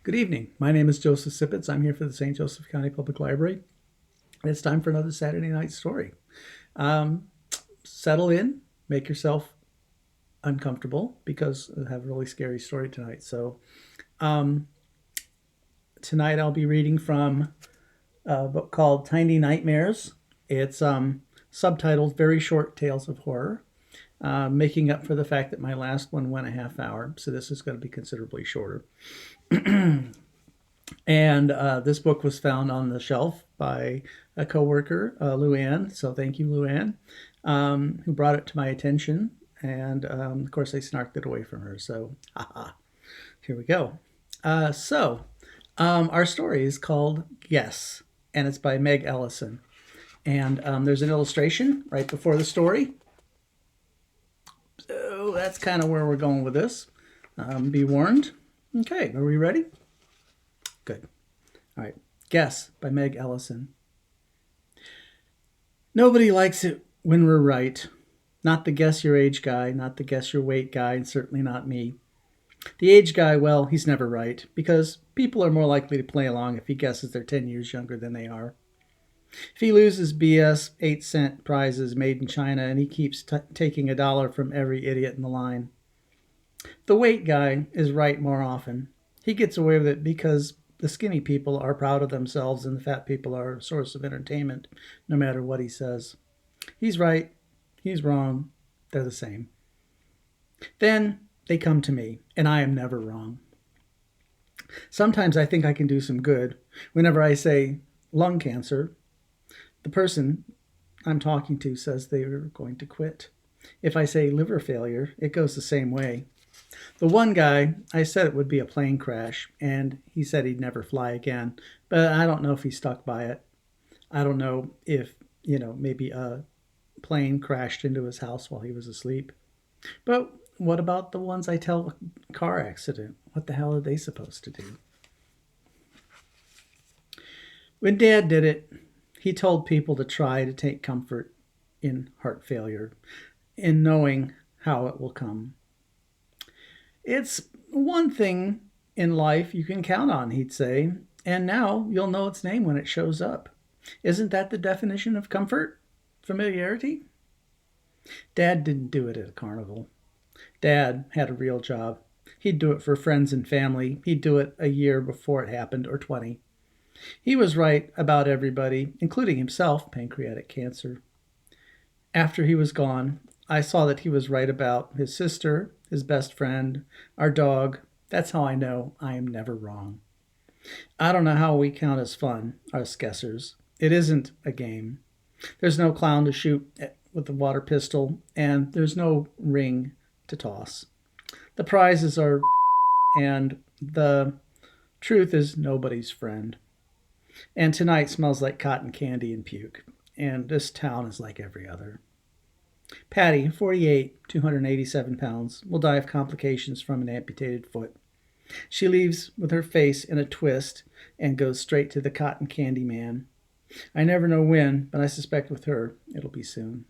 Good evening. My name is Joseph Sippets. I'm here for the St. Joseph County Public Library. And it's time for another Saturday night story. Um, Settle in, make yourself uncomfortable because I have a really scary story tonight. Um, Tonight I'll be reading from a book called Tiny Nightmares. It's subtitled Very Short Tales of Horror, making up for the fact that my last one went a half hour, so this is going to be considerably shorter. And this book was found on the shelf by a coworker, Luann. So thank you, Luann, who brought it to my attention. And of course, I snarked it away from her. So, haha, here we go. Our story is called Guess, and it's by Meg Elison. And there's an illustration right before the story. So that's kind of where we're going with this. Be warned. Okay, are we ready? Good. All right. Guess by Meg Elison. Nobody likes it when we're right. Not the guess your age guy, not the guess your weight guy, and certainly not me. The age guy, well, he's never right, because people are more likely to play along if he guesses they're 10 years younger than they are. If he loses BS 8-cent prizes made in China and he keeps taking $1 from every idiot in the line. The weight guy is right more often. He gets away with it because the skinny people are proud of themselves and the fat people are a source of entertainment, no matter what he says. He's right. He's wrong. They're the same. Then they come to me, and I am never wrong. Sometimes I think I can do some good. Whenever I say lung cancer, the person I'm talking to says they are going to quit. If I say liver failure, it goes the same way. The one guy, I said it would be a plane crash, and he said he'd never fly again. But I don't know if he stuck by it. I don't know if, maybe a plane crashed into his house while he was asleep. But what about the ones I tell a car accident? What the hell are they supposed to do? When Dad did it, he told people to try to take comfort in heart failure, in knowing how it will come. It's one thing in life you can count on, he'd say, and now you'll know its name when it shows up. Isn't that the definition of comfort? Familiarity? Dad didn't do it at a carnival. Dad had a real job. He'd do it for friends and family. He'd do it a year before it happened, or 20. He was right about everybody, including himself, pancreatic cancer. After he was gone, I saw that he was right about his sister, his best friend, our dog. That's how I know I am never wrong. I don't know how we count as fun, us guessers. It isn't a game. There's no clown to shoot with a water pistol, and there's no ring to toss. The prizes are and the truth is nobody's friend. And tonight smells like cotton candy and puke, and this town is like every other. Patty, 48, 287 pounds, will die of complications from an amputated foot. She leaves with her face in a twist and goes straight to the cotton candy man. I never know when, but I suspect with her it'll be soon.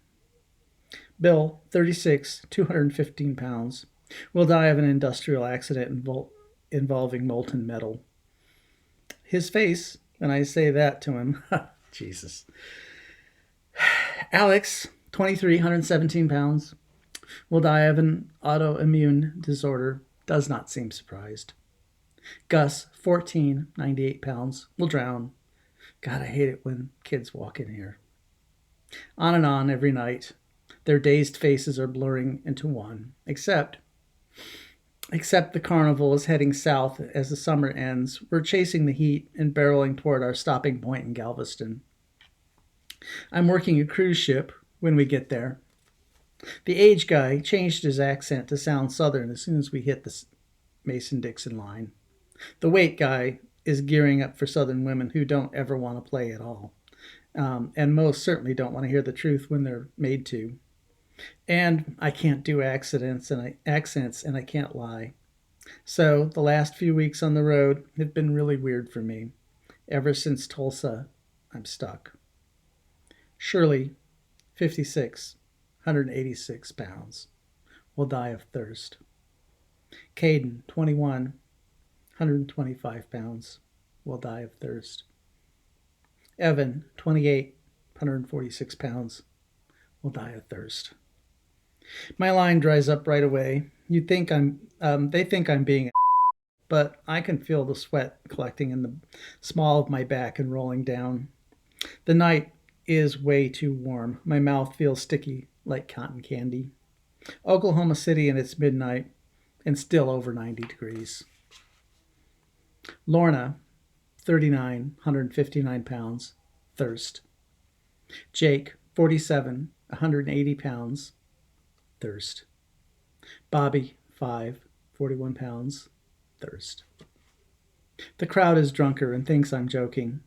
Bill, 36, 215 pounds, will die of an industrial accident involving molten metal. His face, when I say that to him, Jesus. Alex, 23, 117 pounds, will die of an autoimmune disorder, does not seem surprised. Gus, 14, 98 pounds, will drown. God, I hate it when kids walk in here. On and on every night. Their dazed faces are blurring into one, except the carnival is heading south as the summer ends. We're chasing the heat and barreling toward our stopping point in Galveston. I'm working a cruise ship when we get there. The age guy changed his accent to sound southern as soon as we hit the Mason-Dixon line. The weight guy is gearing up for southern women who don't ever want to play at all, and most certainly don't want to hear the truth when they're made to. And I can't do accents and I can't lie. So the last few weeks on the road have been really weird for me. Ever since Tulsa, I'm stuck. Shirley, 56, 186 pounds, will die of thirst. Caden, 21, 125 pounds, will die of thirst. Evan, 28, 146 pounds, will die of thirst. My line dries up right away. They think I'm being, but I can feel the sweat collecting in the small of my back and rolling down. The night is way too warm. My mouth feels sticky like cotton candy. Oklahoma City, and it's midnight and still over 90 degrees. Lorna, 39, 159 pounds, thirst. Jake, 47, 180 pounds, thirst. Bobby, 5, 41 pounds, thirst. The crowd is drunker and thinks I'm joking.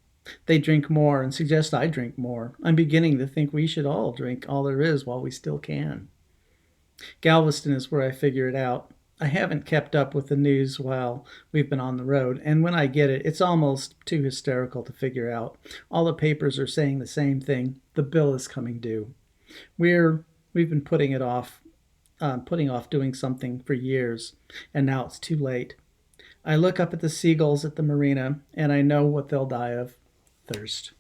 They drink more and suggest I drink more. I'm beginning to think we should all drink all there is while we still can. Galveston is where I figure it out. I haven't kept up with the news while we've been on the road, and when I get it, it's almost too hysterical to figure out. All the papers are saying the same thing. The bill is coming due. We've been putting off doing something for years, and now it's too late. I look up at the seagulls at the marina, and I know what they'll die of: thirst.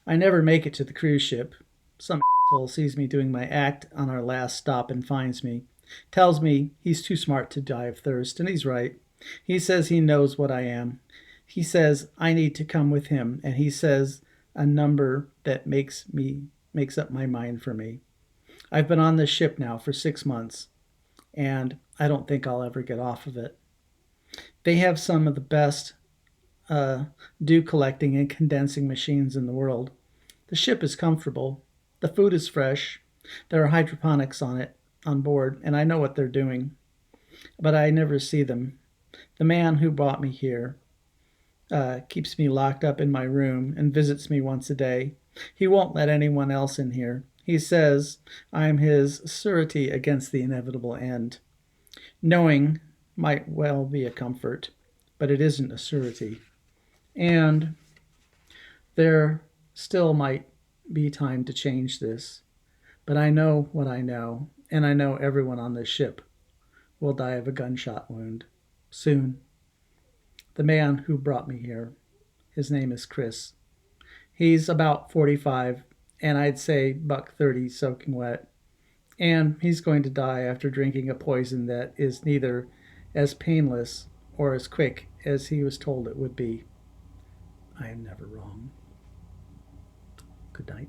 I never make it to the cruise ship. Some asshole sees me doing my act on our last stop and finds me. Tells me he's too smart to die of thirst, and he's right. He says he knows what I am. He says I need to come with him, and he says a number that makes up my mind for me. I've been on this ship now for 6 months, and I don't think I'll ever get off of it. They have some of the best dew collecting and condensing machines in the world. The ship is comfortable. The food is fresh. There are hydroponics on board, and I know what they're doing, but I never see them. The man who brought me here keeps me locked up in my room and visits me once a day. He won't let anyone else in here. He says I'm his surety against the inevitable end. Knowing might well be a comfort, but it isn't a surety. And there still might be time to change this. But I know what I know, and I know everyone on this ship will die of a gunshot wound soon. The man who brought me here, his name is Chris. He's about 45, and I'd say buck 30 soaking wet. And he's going to die after drinking a poison that is neither as painless or as quick as he was told it would be. I am never wrong. Good night.